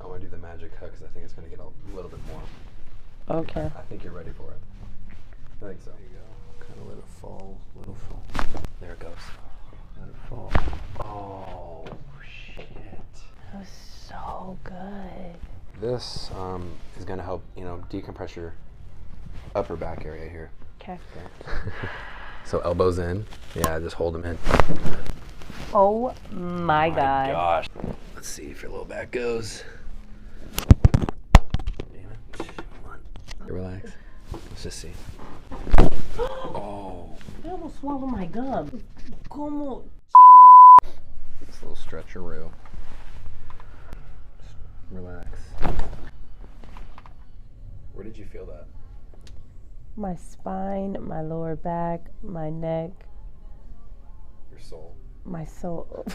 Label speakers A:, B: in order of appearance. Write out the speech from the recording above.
A: want to do the magic hug because I think it's going to get a little bit more.
B: Okay.
A: I think you're ready for it. I think so. There you go. Kind of let it fall. There it goes. Let it fall. Oh, shit.
B: That was so good.
A: This is going to help, decompress your upper back area here.
B: Okay.
A: So elbows in. Yeah, just hold them in.
B: Oh my God.
A: Gosh. Let's see if your low back goes. Damn it. Come on. Relax. Let's just see. Oh.
B: I almost swallowed my gum. Como
A: This little stretcheroo. Just relax. Where did you feel that?
B: my spine, my lower back, my neck,
A: Your soul.
B: my soul.